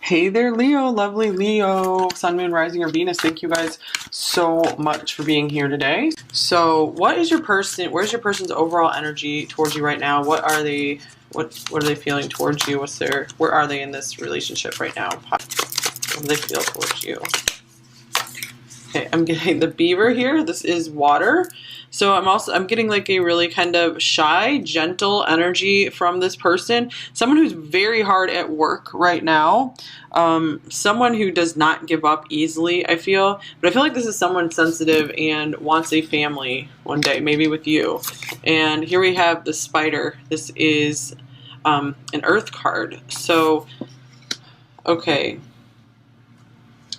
Hey there, Leo, lovely Leo, Sun, Moon, Rising, or Venus. Thank you guys so much for being here today. So, what is your person? Where's your person's overall energy towards you right now? What are they? What are they feeling towards you? Where are they in this relationship right now? What do they feel towards you? Okay, I'm getting the beaver here. This is water. So I'm getting like a really kind of shy, gentle energy from this person. Someone who's very hard at work right now. Someone who does not give up easily, I feel. But I feel like this is someone sensitive and wants a family one day, maybe with you. And here we have the spider. This is an earth card. So, okay.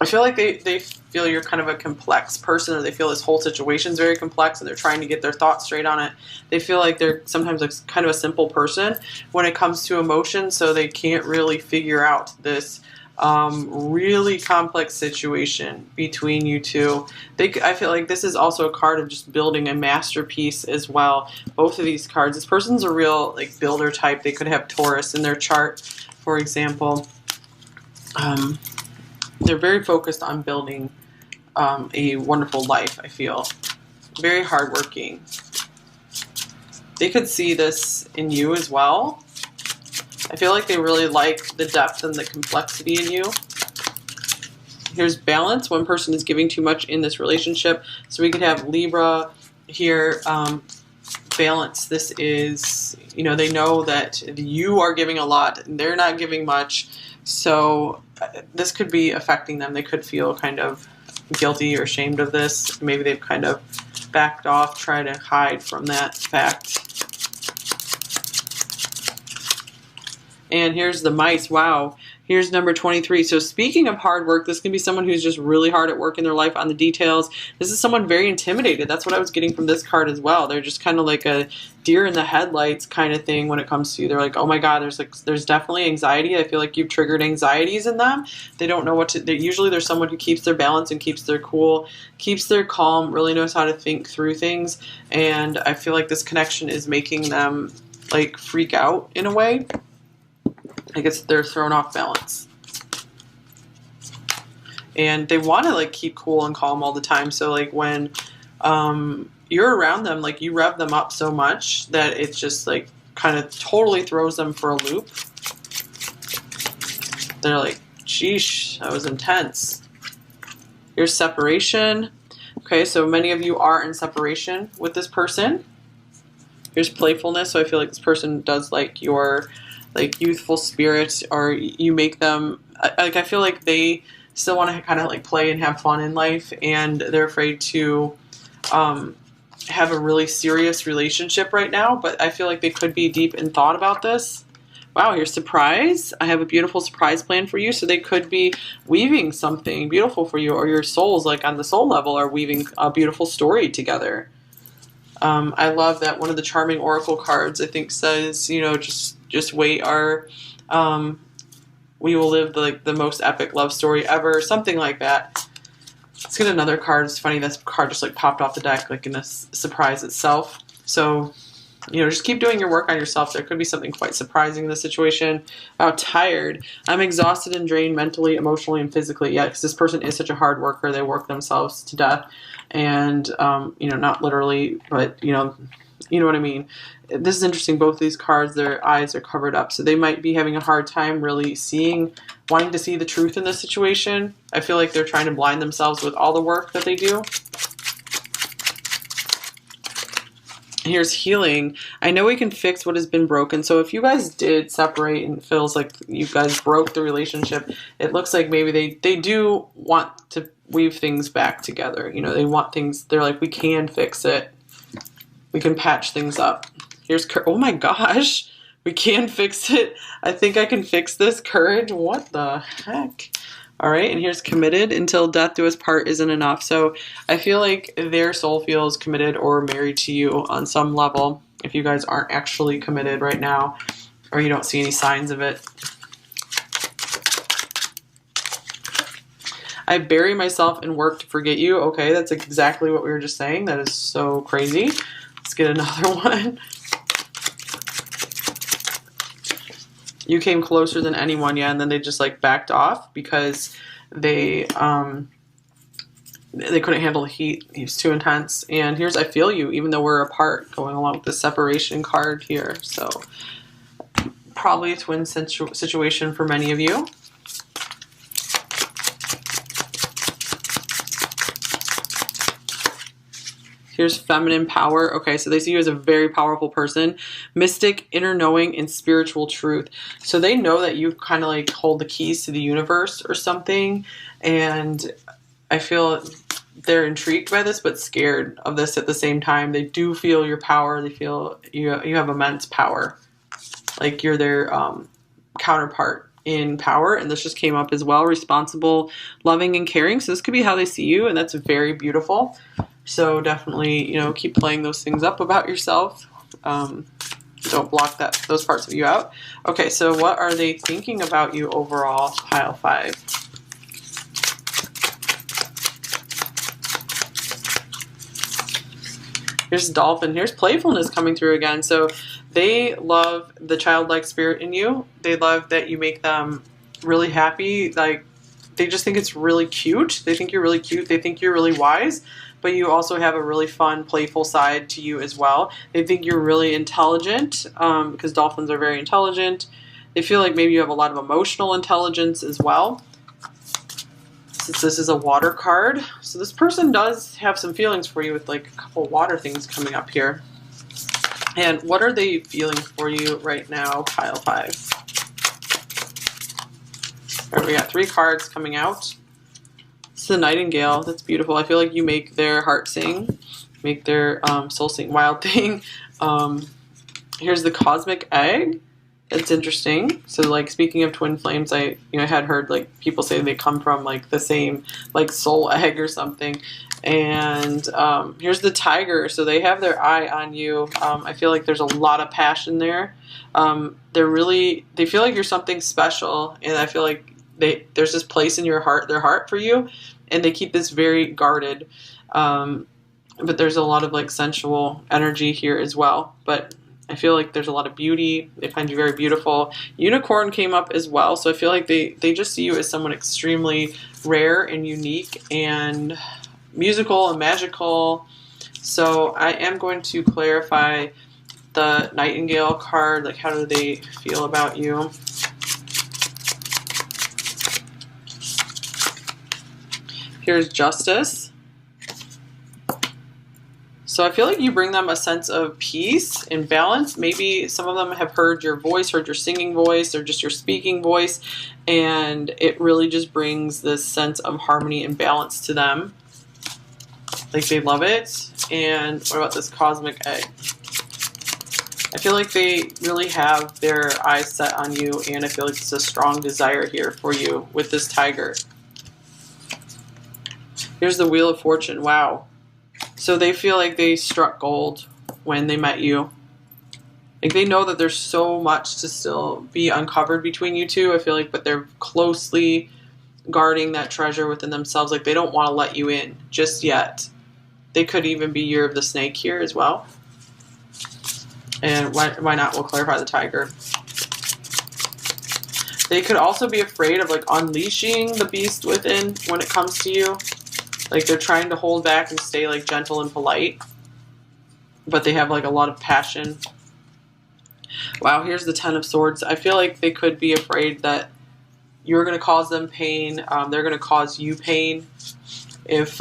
I feel like they feel you're kind of a complex person, or they feel this whole situation is very complex and they're trying to get their thoughts straight on it. They feel like they're sometimes like kind of a simple person when it comes to emotion, so they can't really figure out this really complex situation between you two. I feel like this is also a card of just building a masterpiece as well. Both of these cards. This person's a real like builder type. They could have Taurus in their chart, for example. They're very focused on building a wonderful life, I feel. Very hardworking. They could see this in you as well. I feel like they really like the depth and the complexity in you. Here's balance. One person is giving too much in this relationship. So we could have Libra here. Balance. This is, they know that you are giving a lot and they're not giving much. So this could be affecting them. They could feel kind of guilty or ashamed of this. Maybe they've kind of backed off, try to hide from that fact. And here's the mice. Wow. Here's number 23. So speaking of hard work, this can be someone who's just really hard at work in their life on the details. This is someone very intimidated. That's what I was getting from this card as well. They're just kind of like a deer in the headlights kind of thing when it comes to you. They're like, oh my God, there's definitely anxiety. I feel like you've triggered anxieties in them. They don't know what to, usually there's someone who keeps their balance and keeps their cool, keeps their calm, really knows how to think through things. And I feel like this connection is making them like freak out in a way. I guess they're thrown off balance. And they want to like keep cool and calm all the time. So like when you're around them, like you rev them up so much that it's just like kind of totally throws them for a loop. They're like, sheesh, that was intense. Here's separation. Okay, so many of you are in separation with this person. Here's playfulness. So I feel like this person does like your like youthful spirit, or you make them like, I feel like they still want to kind of like play and have fun in life, and they're afraid to have a really serious relationship right now, but I feel like they could be deep in thought about this. Wow, here's surprise. I have a beautiful surprise plan for you. So they could be weaving something beautiful for you, or your souls, like on the soul level, are weaving a beautiful story together. I love that one of the charming oracle cards, I think, says, just wait, we will live the most epic love story ever, something like that. Let's get another card. It's funny, this card just like popped off the deck like in a surprise itself. So, just keep doing your work on yourself. There could be something quite surprising in this situation. Wow, tired. I'm exhausted and drained mentally, emotionally, and physically. Yeah, because this person is such a hard worker. They work themselves to death. And, not literally, but, you know what I mean. This is interesting. Both of these cards, their eyes are covered up. So they might be having a hard time really wanting to see the truth in this situation. I feel like they're trying to blind themselves with all the work that they do. Here's healing. I know we can fix what has been broken. So if you guys did separate and it feels like you guys broke the relationship, it looks like maybe they do want to weave things back together. They want things, they're like, we can fix it. We can patch things up. Oh my gosh, we can fix it. I think I can fix this. Courage. What the heck? All right, and here's committed. Until death do us part isn't enough. So I feel like their soul feels committed or married to you on some level, if you guys aren't actually committed right now, or you don't see any signs of it. I bury myself in work to forget you. Okay, that's exactly what we were just saying. That is so crazy. Let's get another one. You came closer than anyone, yeah, and then they just like backed off because they couldn't handle the heat. He was too intense. And here's I feel you, even though we're apart, going along with the separation card here. So probably a twin situation for many of you. Here's feminine power. Okay, so they see you as a very powerful person. Mystic, inner knowing, and spiritual truth. So they know that you kind of like hold the keys to the universe or something. And I feel they're intrigued by this, but scared of this at the same time. They do feel your power. They feel you have immense power. Like you're their counterpart in power. And this just came up as well. Responsible, loving, and caring. So this could be how they see you. And that's very beautiful. So definitely, you know, keep playing those things up about yourself. Don't block those parts of you out. Okay, so what are they thinking about you overall, pile 5? Here's dolphin. Here's playfulness coming through again. So they love the childlike spirit in you. They love that you make them really happy. Like, they just think it's really cute. They think you're really cute. They think you're really wise. But you also have a really fun, playful side to you as well. They think you're really intelligent because dolphins are very intelligent. They feel like maybe you have a lot of emotional intelligence as well. Since this is a water card. So this person does have some feelings for you with like a couple water things coming up here. And what are they feeling for you right now, pile 5? All right, we got 3 cards coming out. It's the nightingale. That's beautiful. I feel like you make their heart sing, make their soul sing. Wild thing. Here's the cosmic egg. It's interesting. So, like, speaking of twin flames, I had heard like people say they come from like the same like soul egg or something. And here's the tiger. So they have their eye on you. I feel like there's a lot of passion there. They feel like you're something special, and I feel like there's this place in their heart for you, and they keep this very guarded. But there's a lot of like sensual energy here as well. But I feel like there's a lot of beauty. They find you very beautiful. Unicorn came up as well. So I feel like they just see you as someone extremely rare and unique and musical and magical. So I am going to clarify the nightingale card. Like, how do they feel about you? Here's justice. So I feel like you bring them a sense of peace and balance. Maybe some of them have heard your voice, heard your singing voice, or just your speaking voice, and it really just brings this sense of harmony and balance to them. Like, they love it. And what about this cosmic egg? I feel like they really have their eyes set on you, and I feel like it's a strong desire here for you with this tiger. Here's the Wheel of Fortune. Wow. So they feel like they struck gold when they met you. Like, they know that there's so much to still be uncovered between you two. I feel like, but they're closely guarding that treasure within themselves. Like, they don't want to let you in just yet. They could even be Year of the Snake here as well. And why not? We'll clarify the tiger. They could also be afraid of like unleashing the beast within when it comes to you. Like, they're trying to hold back and stay like gentle and polite, but they have like a lot of passion. Wow, here's the 10 of Swords. I feel like they could be afraid that you're going to cause them pain. They're going to cause you pain if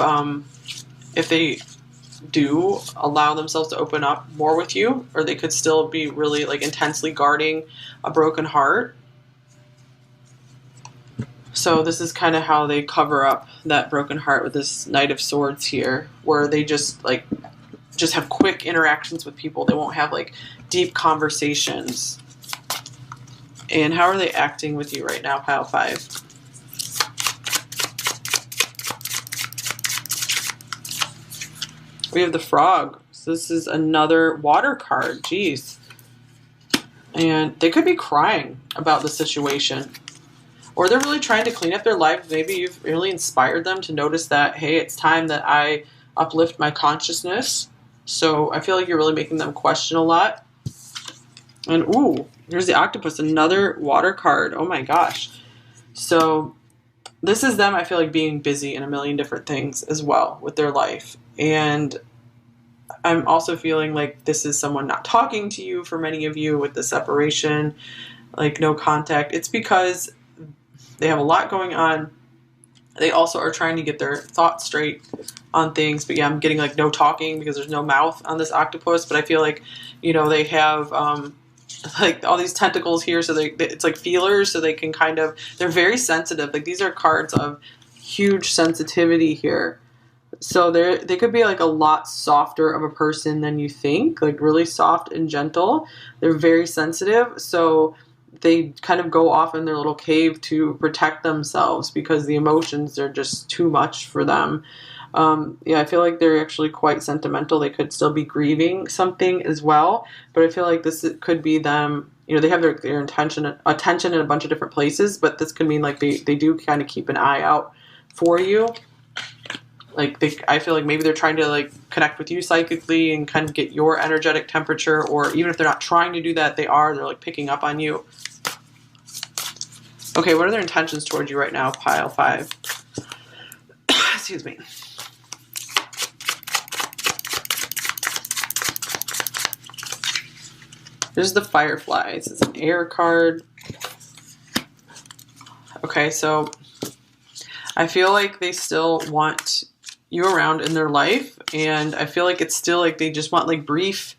they do allow themselves to open up more with you, or they could still be really like intensely guarding a broken heart. So this is kind of how they cover up that broken heart with this Knight of Swords here, where they just have quick interactions with people. They won't have like deep conversations. And how are they acting with you right now, pile 5? We have the Frog. So this is another water card. Jeez. And they could be crying about the situation. Or they're really trying to clean up their life. Maybe you've really inspired them to notice that, hey, it's time that I uplift my consciousness. So I feel like you're really making them question a lot. And ooh, here's the octopus, another water card. Oh my gosh. So this is them, I feel like, being busy in a million different things as well with their life. And I'm also feeling like this is someone not talking to you for many of you with the separation, like no contact. It's because they have a lot going on. They also are trying to get their thoughts straight on things. But yeah, I'm getting like no talking because there's no mouth on this octopus. But I feel like, they have like all these tentacles here. So it's like feelers. So they can they're very sensitive. Like these are cards of huge sensitivity here. So they could be like a lot softer of a person than you think. Like really soft and gentle. They're very sensitive. So they kind of go off in their little cave to protect themselves because the emotions are just too much for them. Yeah, I feel like they're actually quite sentimental. They could still be grieving something as well, but I feel like this could be them. They have their attention in a bunch of different places, but this could mean like they do kind of keep an eye out for you. Like I feel like maybe they're trying to like connect with you psychically and kind of get your energetic temperature, or even if they're not trying to do that, they're like picking up on you. Okay, what are their intentions towards you right now, pile 5? Excuse me. There's the fireflies. It's an air card. Okay, so I feel like they still want you around in their life, and I feel like it's still like they just want like brief,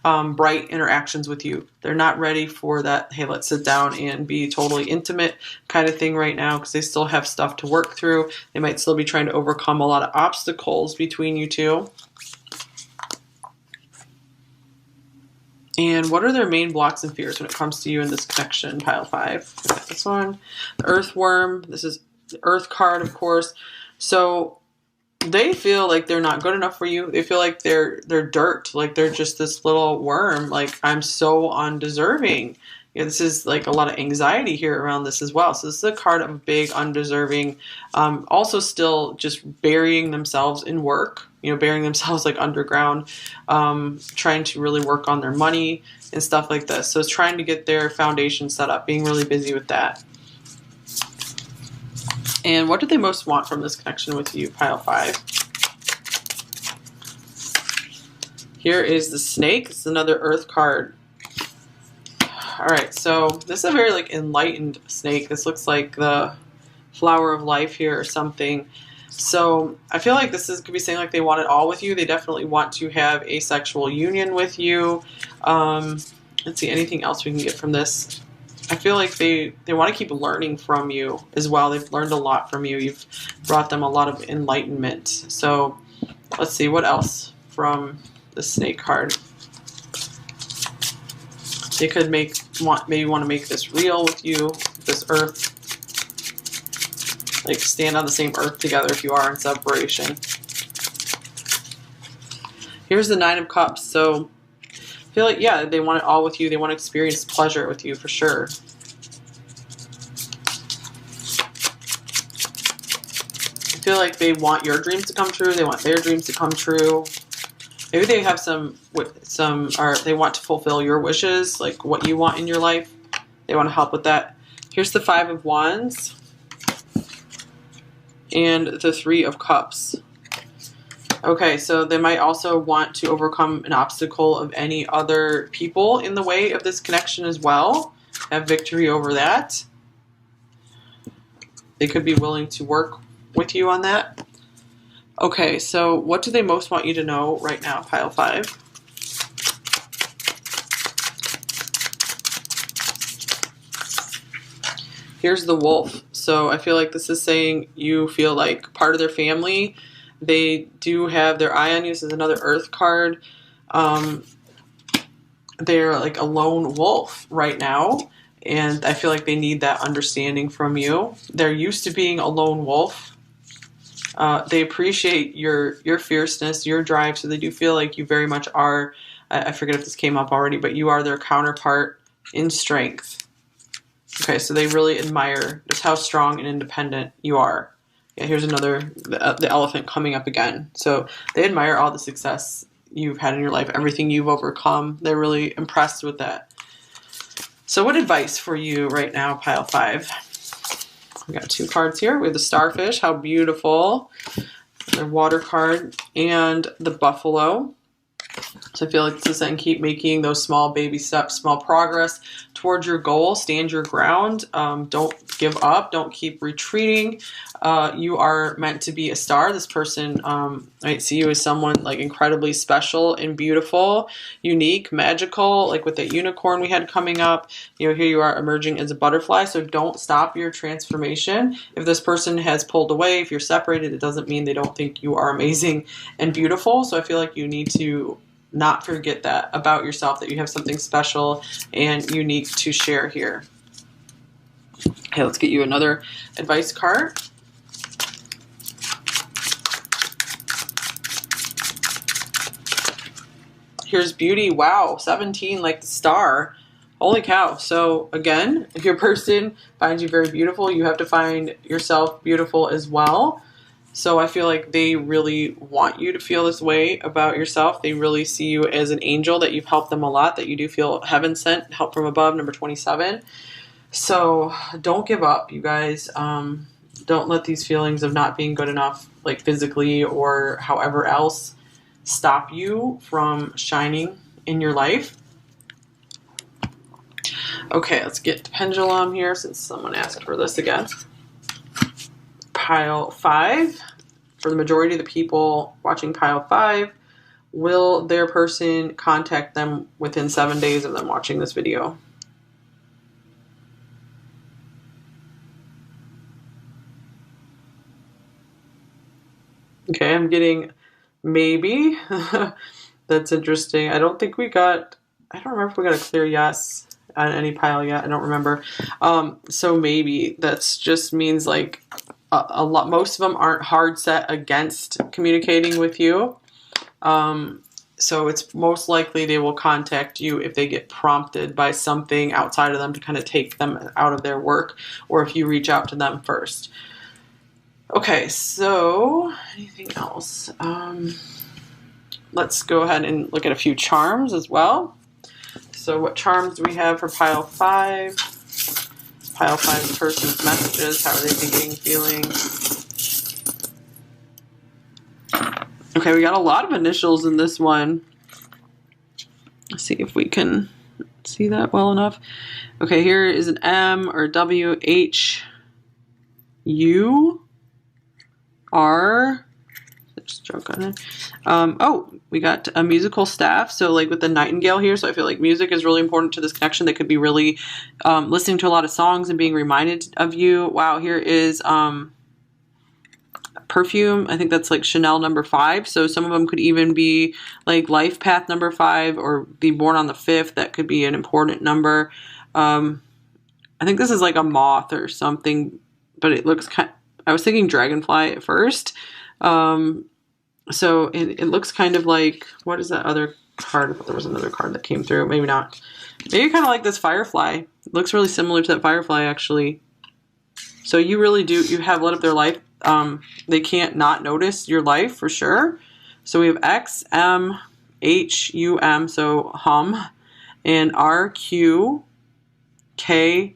bright interactions with you. They're not ready for that, hey, let's sit down and be totally intimate kind of thing right now because they still have stuff to work through. They might still be trying to overcome a lot of obstacles between you two. And what are their main blocks and fears when it comes to you in this connection, pile 5? This one, the earthworm. This is the earth card, of course. So they feel like they're not good enough for you. They feel like they're dirt, like they're just this little worm. Like, I'm so undeserving. This is like a lot of anxiety here around this as well. So this is a card of big undeserving. Also still just burying themselves in work, burying themselves like underground, trying to really work on their money and stuff like this. So it's trying to get their foundation set up, being really busy with that. And what do they most want from this connection with you, pile 5? Here is the snake. It's another earth card. All right, so this is a very like enlightened snake. This looks like the flower of life here or something. So I feel like could be saying like they want it all with you. They definitely want to have a sexual union with you. Let's see, anything else we can get from this? I feel like they want to keep learning from you as well. They've learned a lot from you. You've brought them a lot of enlightenment. So let's see, what else from the snake card? They could maybe want to make this real with you, this earth. Like stand on the same earth together if you are in separation. Here's the 9 of Cups. So I feel like, yeah, they want it all with you. They want to experience pleasure with you for sure. I feel like they want your dreams to come true. They want their dreams to come true. Maybe they have or they want to fulfill your wishes, like what you want in your life. They want to help with that. Here's the 5 of Wands and the 3 of Cups. Okay, so they might also want to overcome an obstacle of any other people in the way of this connection as well. Have victory over that. They could be willing to work with you on that. Okay, so what do they most want you to know right now, pile 5? Here's the wolf. So I feel like this is saying you feel like part of their family. They do have their eye on you. This is another earth card. They're like a lone wolf right now. And I feel like they need that understanding from you. They're used to being a lone wolf. They appreciate your fierceness, your drive. So they do feel like you very much are, I forget if this came up already, but you are their counterpart in strength. Okay, so they really admire just how strong and independent you are. Yeah, here's another, the elephant coming up again. So they admire all the success you've had in your life, everything you've overcome. They're really impressed with that. So what advice for you right now, pile 5? We got 2 cards here. We have the starfish, how beautiful. The water card and the buffalo. So I feel like this is saying keep making those small baby steps, small progress towards your goal. Stand your ground. Don't give up. Don't keep retreating. You are meant to be a star. This person might see you as someone like incredibly special and beautiful, unique, magical, like with that unicorn we had coming up. You know, here you are emerging as a butterfly. So don't stop your transformation. If this person has pulled away, if you're separated, it doesn't mean they don't think you are amazing and beautiful. So I feel like you need to not forget that about yourself, that you have something special and unique to share here. Okay, let's get you another advice card. Here's beauty. Wow, 17, like the star. Holy cow. So again, if your person finds you very beautiful, you have to find yourself beautiful as well. So I feel like they really want you to feel this way about yourself. They really see you as an angel, that you've helped them a lot, that you do feel heaven sent, help from above, number 27. So don't give up, you guys. Don't let these feelings of not being good enough, like physically or however else, stop you from shining in your life. Okay, let's get the pendulum here since someone asked for this again. Pile 5. For the majority of the people watching pile 5, will their person contact them within 7 days of them watching this video? Okay, I'm getting maybe. That's interesting. I don't think we got, I don't remember if we got a clear yes on any pile yet. I don't remember. So maybe that's just means like a lot, most of them aren't hard set against communicating with you. So it's most likely they will contact you if they get prompted by something outside of them to kind of take them out of their work, or if you reach out to them first. Okay, so anything else? Let's go ahead and look at a few charms as well. So what charms do we have for pile 5? Pile 5 person's messages. How are they thinking, feeling? Okay, we got a lot of initials in this one. Let's see if we can see that well enough. Okay, here is an M or W, H, U, R. Just joke on it. Oh, we got a musical staff. So like with the nightingale here. So I feel like music is really important to this connection. They could be really listening to a lot of songs and being reminded of you. Wow, here is perfume. I think that's like Chanel number 5. So some of them could even be like life path number 5 or be born on the 5th. That could be an important number. I think this is like a moth or something, but it looks kind of, I was thinking dragonfly at first. So it looks kind of like, what is that other card? I thought there was another card that came through. Maybe not. Maybe kind of like this firefly. It looks really similar to that firefly, actually. So you really do, you have lit up their life. They can't not notice your life for sure. So we have X, M, H, U, M, so hum, and R, Q, K,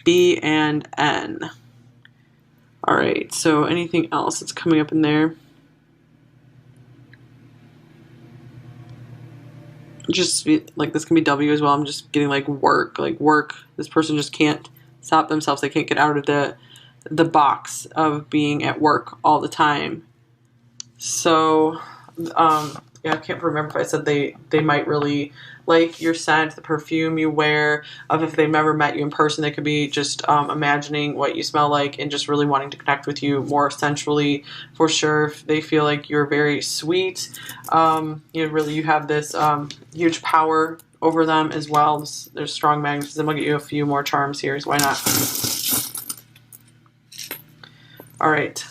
B, and N. All right, so anything else that's coming up in there? Just like this can be W as well. I'm just getting like work. This person just can't stop themselves. They can't get out of the box of being at work all the time. So yeah, I can't remember if I said they might really like your scent, the perfume you wear. If they've never met you in person, they could be just imagining what you smell like and just really wanting to connect with you more sensually, for sure. If they feel like you're very sweet, you have this huge power over them as well. There's strong magnetism. I'll get you a few more charms here, so why not? All right.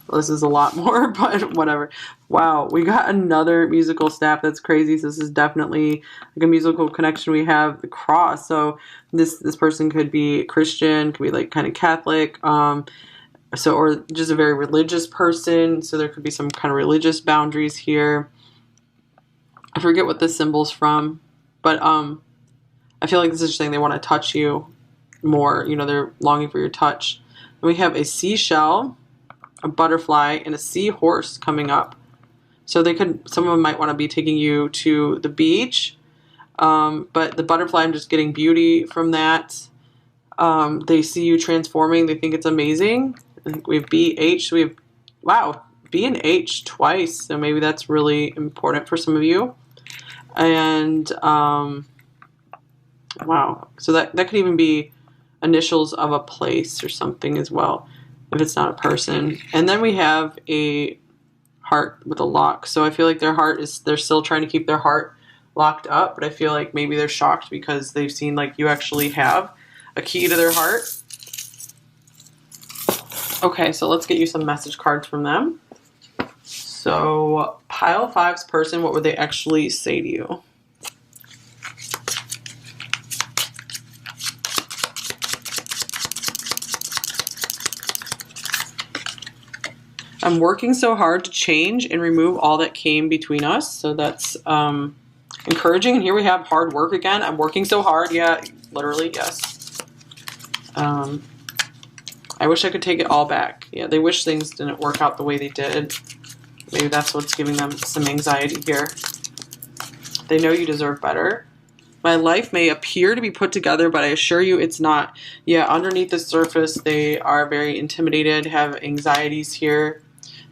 Well, this is a lot more, but whatever. Wow, we got another musical staff. That's crazy. So this is definitely like a musical connection. We have the cross. So this person could be Christian, could be like kind of Catholic, or just a very religious person. So there could be some kind of religious boundaries here. I forget what this symbol's from, but I I feel like this is saying they want to touch you more. You know, they're longing for your touch. And we have a seashell, a butterfly, and a seahorse coming up. So some of them might want to be taking you to the beach. But the butterfly, I'm just getting beauty from that. They see you transforming. They think it's amazing. I think we have BH. We have, wow, B and H twice. So maybe that's really important for some of you. And, wow. So that could even be initials of a place or something as well, if it's not a person. And then we have a heart with a lock. So I feel like they're still trying to keep their heart locked up, but I feel like maybe they're shocked because they've seen like you actually have a key to their heart. Okay, so let's get you some message cards from them. So pile 5's person, what would they actually say to you? I'm working so hard to change and remove all that came between us. So that's encouraging. And here we have hard work again. I'm working so hard. Yeah, literally, yes. I wish I could take it all back. Yeah, they wish things didn't work out the way they did. Maybe that's what's giving them some anxiety here. They know you deserve better. My life may appear to be put together, but I assure you it's not. Yeah, underneath the surface, they are very intimidated, have anxieties here.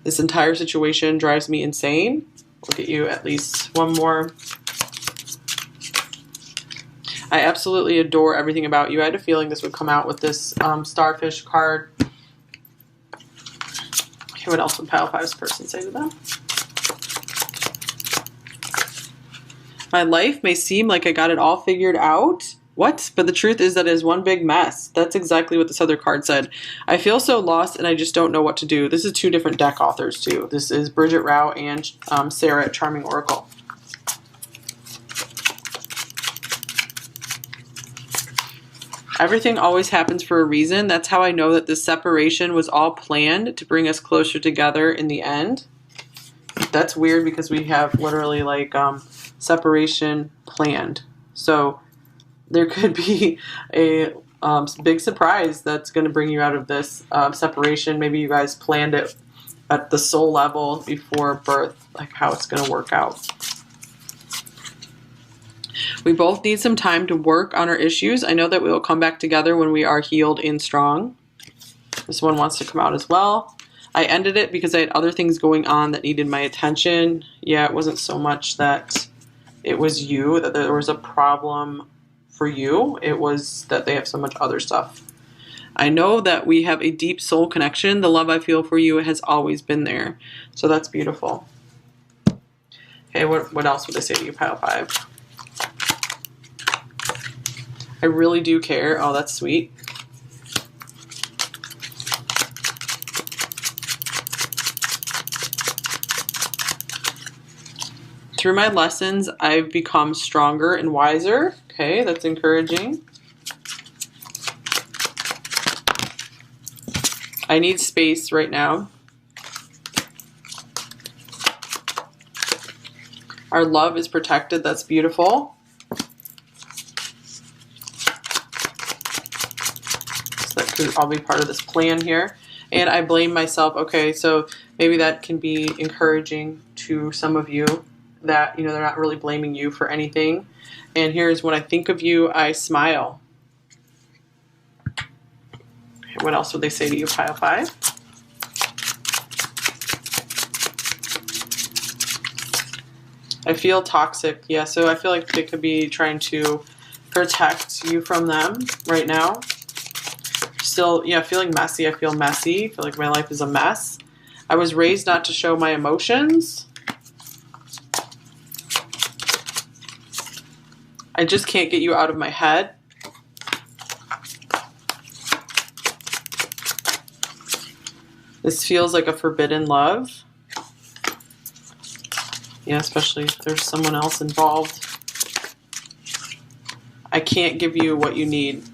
This entire situation drives me insane. We'll get you at least one more. I absolutely adore everything about you. I had a feeling this would come out with this starfish card. Okay, what else would pile 5's person say to them? My life may seem like I got it all figured out. What? But the truth is that it is one big mess. That's exactly what this other card said. I feel so lost and I just don't know what to do. This is 2 different deck authors too. This is Bridget Rao and Sarah at Charming Oracle. Everything always happens for a reason. That's how I know that this separation was all planned to bring us closer together in the end. That's weird because we have literally like separation planned. So there could be a big surprise that's going to bring you out of this separation. Maybe you guys planned it at the soul level before birth, like how it's going to work out. We both need some time to work on our issues. I know that we will come back together when we are healed and strong. This one wants to come out as well. I ended it because I had other things going on that needed my attention. Yeah, it wasn't so much that it was you, that there was a problem for you. It was that they have so much other stuff. I know that we have a deep soul connection. The love I feel for you has always been there. So that's beautiful. Okay, what else would I say to you, pile 5? I really do care. Oh, that's sweet. Through my lessons, I've become stronger and wiser. Okay, that's encouraging. I need space right now. Our love is protected. That's beautiful. So that could all be part of this plan here. And I blame myself. Okay, so maybe that can be encouraging to some of you that, you know, they're not really blaming you for anything. And here's when I think of you, I smile. Okay, what else would they say to you, pile 5? I feel toxic. Yeah, so I feel like they could be trying to protect you from them right now. Still, yeah, feeling messy. I feel messy. I feel like my life is a mess. I was raised not to show my emotions. I just can't get you out of my head. This feels like a forbidden love. Yeah, especially if there's someone else involved. I can't give you what you need.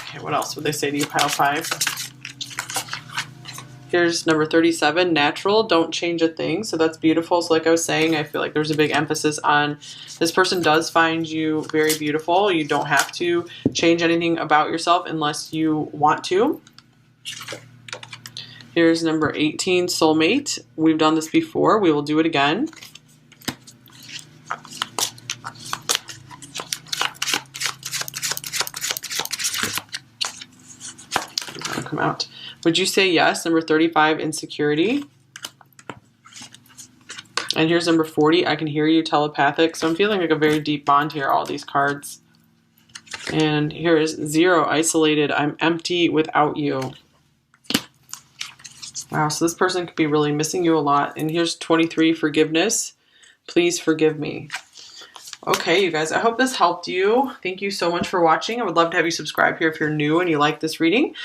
Okay, what else would they say to you, pile 5? Here's number 37, natural, don't change a thing. So that's beautiful. So like I was saying, I feel like there's a big emphasis on this person does find you very beautiful. You don't have to change anything about yourself unless you want to. Here's number 18, soulmate. We've done this before. We will do it again. Come out. Would you say yes? Number 35, insecurity. And here's number 40, I can hear you, telepathic. So I'm feeling like a very deep bond here, all these cards. And here is 0, isolated. I'm empty without you. Wow, so this person could be really missing you a lot. And here's 23, forgiveness. Please forgive me. Okay, you guys, I hope this helped you. Thank you so much for watching. I would love to have you subscribe here if you're new and you like this reading.